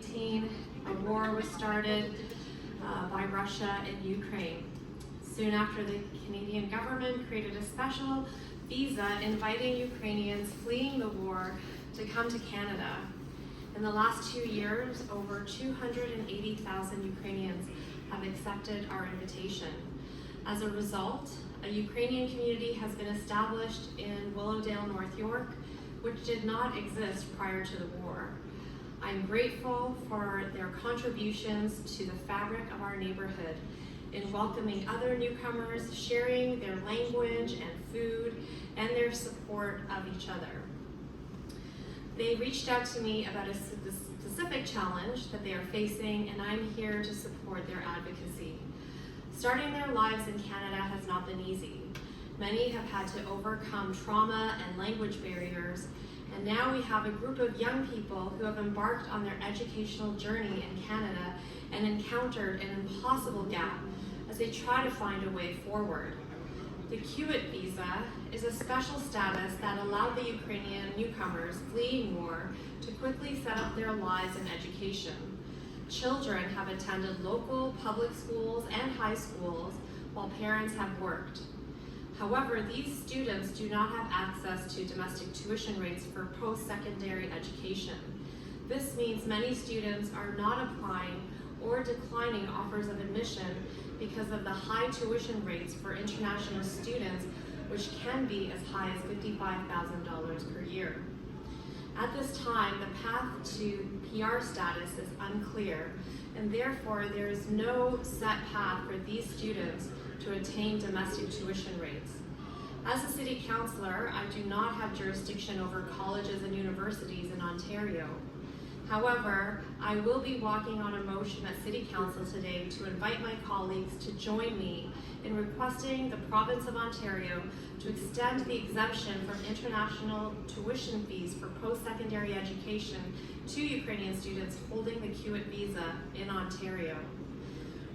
2014, a war was started by Russia in Ukraine. Soon after, the Canadian government created a special visa inviting Ukrainians fleeing the war to come to Canada. In the last 2 years, over 280,000 Ukrainians have accepted our invitation. As a result, a Ukrainian community has been established in Willowdale, North York, which did not exist prior to the war. I'm grateful for their contributions to the fabric of our neighborhood in welcoming other newcomers, sharing their language and food, and their support of each other. They reached out to me about a specific challenge that they are facing, and I'm here to support their advocacy. Starting their lives in Canada has not been easy. Many have had to overcome trauma and language barriers, and now we have a group of young people who have embarked on their educational journey in Canada and encountered an impossible gap as they try to find a way forward. The CUAET visa is a special status that allowed the Ukrainian newcomers fleeing war to quickly set up their lives in education. Children have attended local public schools and high schools while parents have worked. However, these students do not have access to domestic tuition rates for post-secondary education. This means many students are not applying or declining offers of admission because of the high tuition rates for international students, which can be as high as $55,000 per year. At this time, the path to PR status is unclear, and therefore there is no set path for these students to attain domestic tuition rates. As a city councillor, I do not have jurisdiction over colleges and universities in Ontario. However, I will be walking on a motion at City Council today to invite my colleagues to join me in requesting the Province of Ontario to extend the exemption from international tuition fees for post-secondary education to Ukrainian students holding the CUAET visa in Ontario.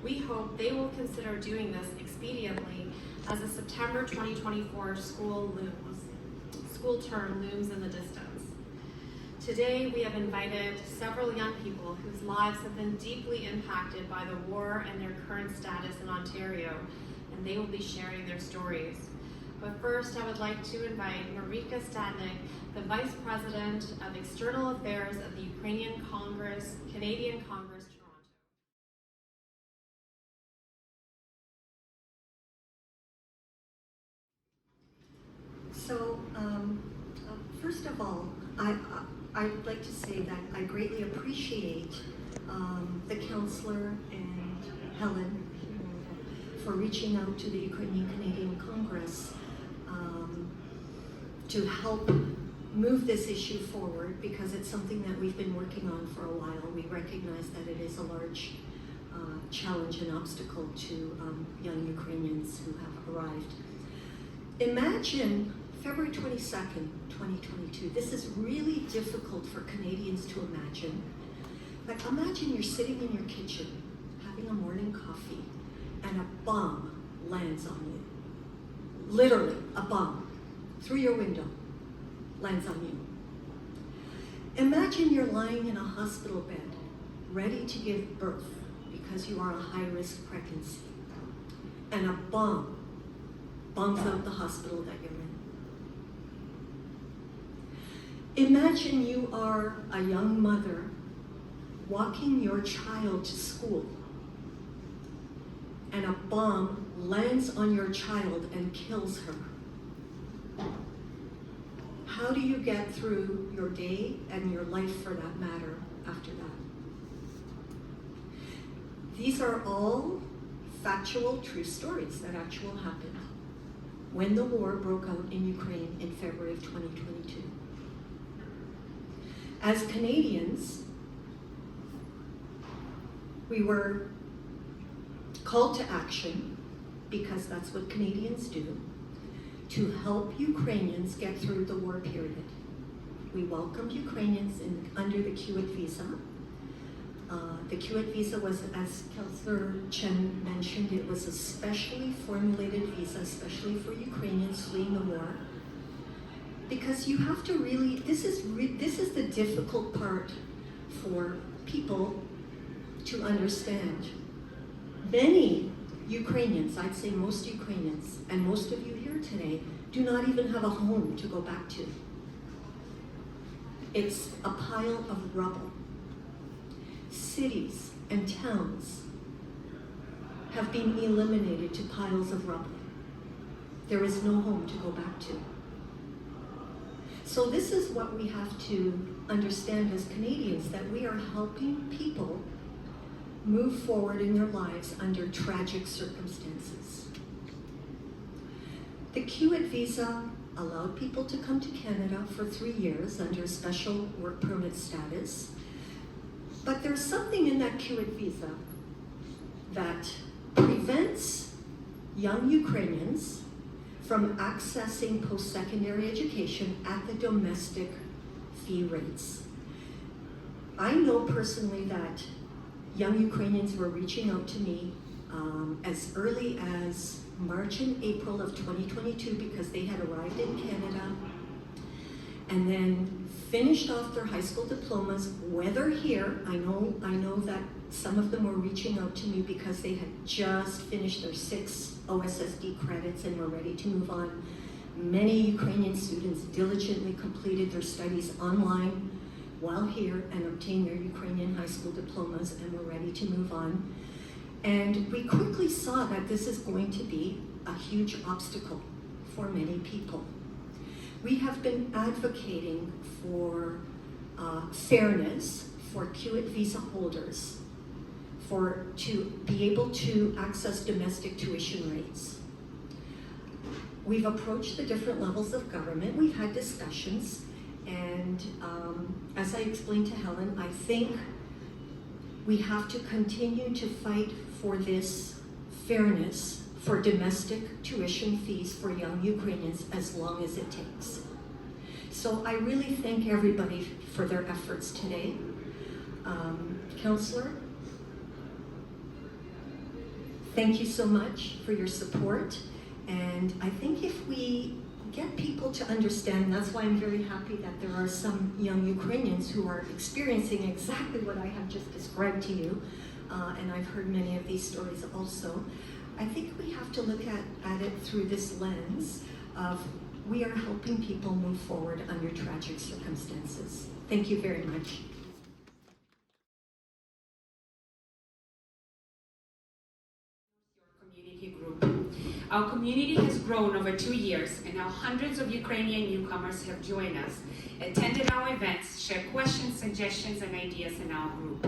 We hope they will consider doing this expediently as the September 2024 school term looms in the distance. Today, we have invited several young people whose lives have been deeply impacted by the war and their current status in Ontario, and they will be sharing their stories. But first, I would like to invite Marijka Stadnyk, the Vice President of External Affairs of the Ukrainian Congress, Canadian Congress, Toronto. So, first of all, I'd like to say that I greatly appreciate the councillor and Helen for reaching out to the Ukrainian Canadian Congress to help move this issue forward, because it's something that we've been working on for a while. We recognize that it is a large challenge and obstacle to young Ukrainians who have arrived. Imagine February 22nd, 2022. This is really difficult for Canadians to imagine. Like, imagine you're sitting in your kitchen, having a morning coffee, and a bomb lands on you. Literally, a bomb through your window lands on you. Imagine you're lying in a hospital bed, ready to give birth because you are a high-risk pregnancy, and a bomb bombs out the hospital that you're in. Imagine you are a young mother walking your child to school, and a bomb lands on your child and kills her. How do you get through your day and your life, for that matter, after that? These are all factual, true stories that actually happened when the war broke out in Ukraine in February of 2022. As Canadians, we were called to action, because that's what Canadians do, to help Ukrainians get through the war period. We welcomed Ukrainians under the CUAET visa. The CUAET visa was, as Councillor Cheng mentioned, it was a specially formulated visa, especially for Ukrainians fleeing the war. Because you have to really, this is the difficult part for people to understand. Many Ukrainians, I'd say most Ukrainians, and most of you here today, do not even have a home to go back to. It's a pile of rubble. Cities and towns have been eliminated to piles of rubble. There is no home to go back to. So this is what we have to understand as Canadians, that we are helping people move forward in their lives under tragic circumstances. The CUAET visa allowed people to come to Canada for 3 years under special work permit status. But there's something in that CUAET visa that prevents young Ukrainians from accessing post-secondary education at the domestic fee rates. I know personally that young Ukrainians were reaching out to me as early as March and April of 2022 because they had arrived in Canada and then finished off their high school diplomas, whether here, I know that some of them were reaching out to me because they had just finished their 6 OSSD credits and were ready to move on. Many Ukrainian students diligently completed their studies online while here and obtained their Ukrainian high school diplomas and were ready to move on. And we quickly saw that this is going to be a huge obstacle for many people. We have been advocating for fairness for CUAET visa holders to be able to access domestic tuition rates. We've approached the different levels of government, we've had discussions, and as I explained to Helen, I think we have to continue to fight for this fairness for domestic tuition fees for young Ukrainians as long as it takes. So I really thank everybody for their efforts today. Councillor, thank you so much for your support. And I think if we get people to understand, that's why I'm very happy that there are some young Ukrainians who are experiencing exactly what I have just described to you. And I've heard many of these stories also. I think we have to look at it through this lens of we are helping people move forward under tragic circumstances. Thank you very much. Community group. Our community has grown over 2 years, and now hundreds of Ukrainian newcomers have joined us, attended our events, shared questions, suggestions, and ideas in our group.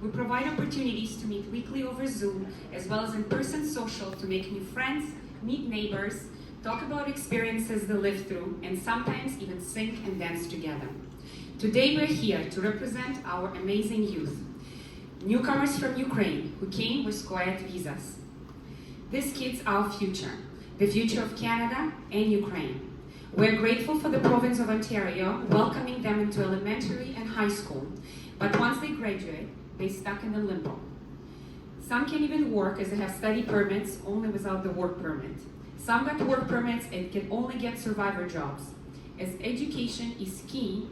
We provide opportunities to meet weekly over Zoom, as well as in-person social to make new friends, meet neighbors, talk about experiences they live through, and sometimes even sing and dance together. Today we're here to represent our amazing youth, newcomers from Ukraine who came with CUAET visas. These kids are our future, the future of Canada and Ukraine. We're grateful for the province of Ontario welcoming them into elementary and high school, but once they graduate, they're stuck in a limbo. Some can't even work as they have study permits only without the work permit. Some got work permits and can only get survivor jobs. As education is key,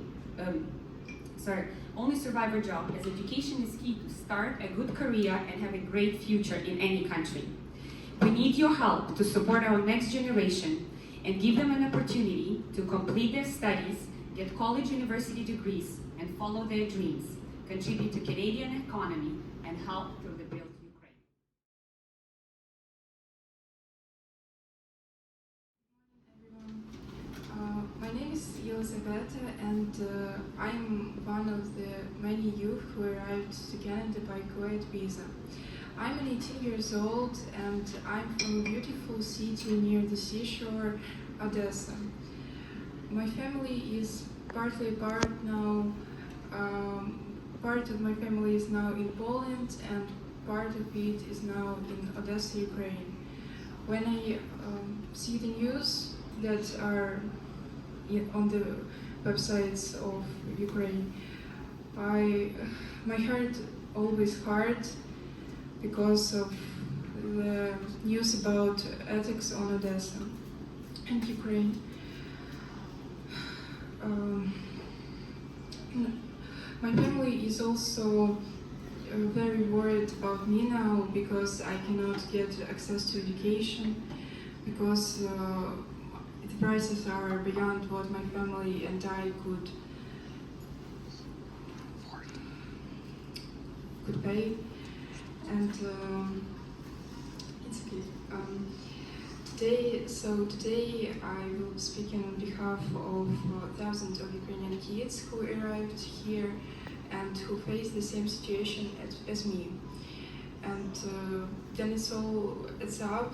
only survivor job, as education is key to start a good career and have a great future in any country. We need your help to support our next generation and give them an opportunity to complete their studies, get college university degrees, and follow their dreams, contribute to Canadian economy, and help to rebuild Ukraine. My name is Elizabeth, and I'm one of the many youth who arrived to Canada by CUAET visa. I'm 18 years old, and I'm from a beautiful city near the seashore, Odessa. My family is partly apart now. Part of my family is now in Poland, and part of it is now in Odessa, Ukraine. When I see the news that are on the websites of Ukraine, my heart always hard because of the news about attacks on Odessa and Ukraine. My family is also very worried about me now because I cannot get access to education, because the prices are beyond what my family and I could pay. And it's okay. Today I will be speaking on behalf of thousands of Ukrainian kids who arrived here and who face the same situation as me. And then it's up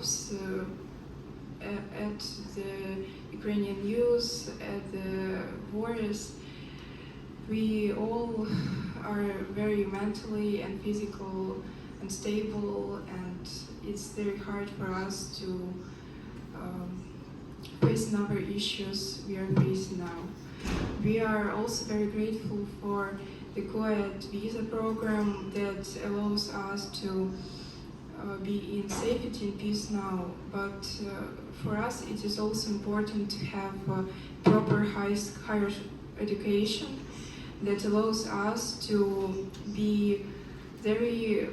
at the Ukrainian youth, at the wars. We all are very mentally and physically unstable, and it's very hard for us to face number issues we are facing now. We are also very grateful for the CUAET visa program that allows us to be in safety and peace now, but for us it is also important to have proper higher education that allows us to be very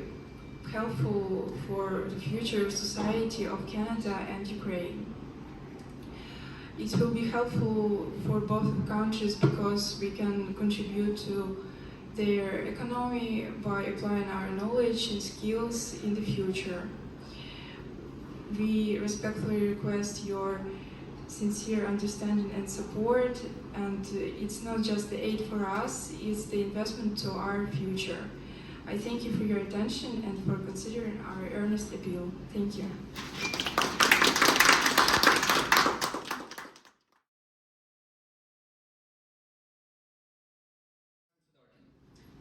helpful for the future society of Canada and Ukraine. It will be helpful for both countries because we can contribute to their economy by applying our knowledge and skills in the future. We respectfully request your sincere understanding and support, and it's not just the aid for us, it's the investment to our future. I thank you for your attention and for considering our earnest appeal. Thank you.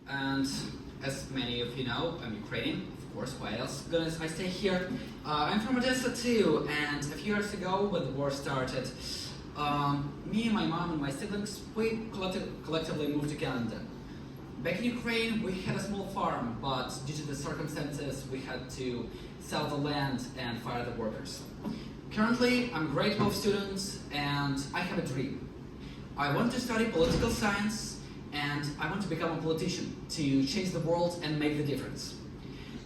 And as many of you know, I'm Ukrainian, of course, why else gonna I stay here? I'm from Odessa too, and a few years ago when the war started, me and my mom and my siblings, we collectively moved to Canada. Back in Ukraine, we had a small farm, but due to the circumstances, we had to sell the land and fire the workers. Currently, I'm a grade 12 student, and I have a dream. I want to study political science, and I want to become a politician to change the world and make the difference.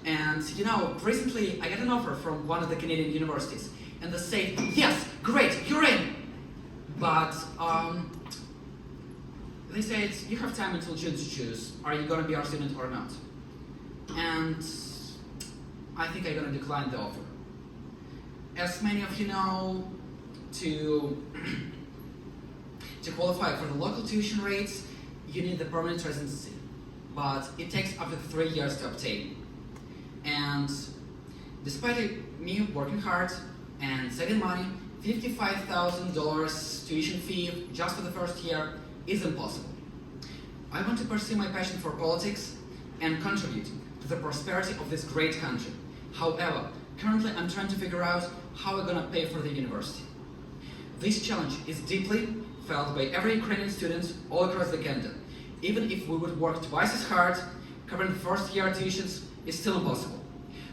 And you know, recently I got an offer from one of the Canadian universities, and they say, yes, great, you're in! But they said, you have time until June to choose, are you gonna be our student or not? And I think I'm gonna decline the offer. As many of you know, to qualify for the local tuition rates, you need the permanent residency, but it takes up to 3 years to obtain. And despite me working hard and saving money, $55,000 tuition fee just for the first year is impossible. I want to pursue my passion for politics and contribute to the prosperity of this great country. However, currently I'm trying to figure out how I'm gonna pay for the university. This challenge is deeply felt by every Ukrainian student all across the Canada. Even if we would work twice as hard, covering the first year tuitions is still impossible.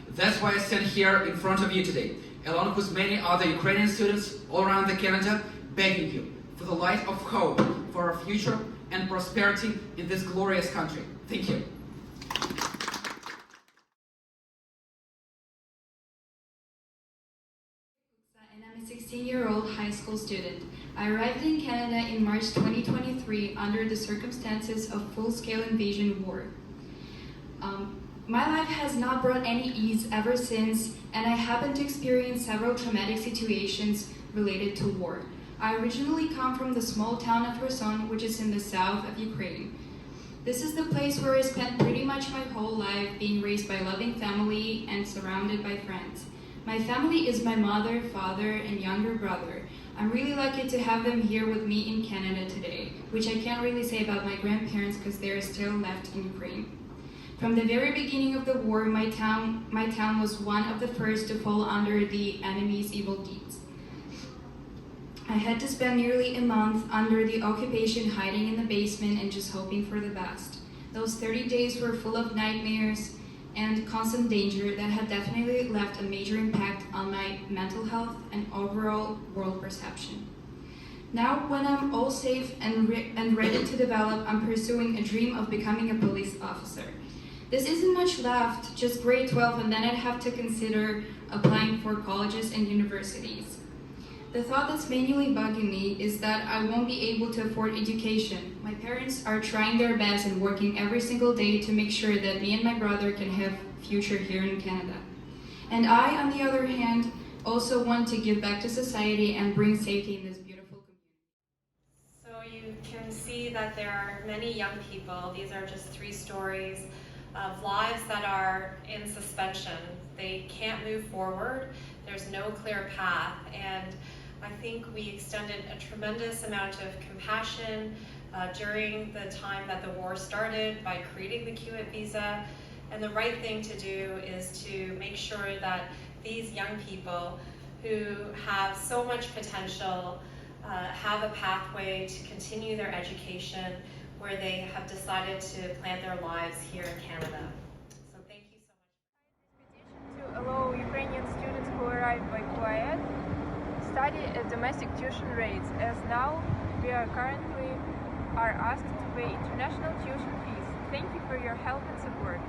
That's why I stand here in front of you today, along with many other Ukrainian students all around the Canada, begging you for the light of hope for our future and prosperity in this glorious country. Thank you. And I'm a 16-year-old high school student. I arrived in Canada in March 2023 under the circumstances of full-scale invasion war. My life has not brought any ease ever since, and I happened to experience several traumatic situations related to war. I originally come from the small town of Kherson, which is in the south of Ukraine. This is the place where I spent pretty much my whole life, being raised by a loving family and surrounded by friends. My family is my mother, father, and younger brother. I'm really lucky to have them here with me in Canada today, which I can't really say about my grandparents because they're still left in Ukraine. From the very beginning of the war, my town was one of the first to fall under the enemy's evil deeds. I had to spend nearly a month under the occupation, hiding in the basement and just hoping for the best. Those 30 days were full of nightmares and constant danger that had definitely left a major impact on my mental health and overall world perception. Now, when I'm all safe and ready to develop, I'm pursuing a dream of becoming a police officer. This isn't much left, just grade 12, and then I'd have to consider applying for colleges and universities. The thought that's mainly bugging me is that I won't be able to afford education. My parents are trying their best and working every single day to make sure that me and my brother can have a future here in Canada. And I, on the other hand, also want to give back to society and bring safety in this beautiful community. So you can see that there are many young people. These are just 3 stories of lives that are in suspension. They can't move forward. There's no clear path. And I think we extended a tremendous amount of compassion during the time that the war started by creating the CUAET visa. And the right thing to do is to make sure that these young people who have so much potential have a pathway to continue their education where they have decided to plan their lives here in Canada. So thank you so much. To allow Ukrainian students who arrive by CUAET study at domestic tuition rates, as now we are currently asked to pay international tuition fees. Thank you for your help and support.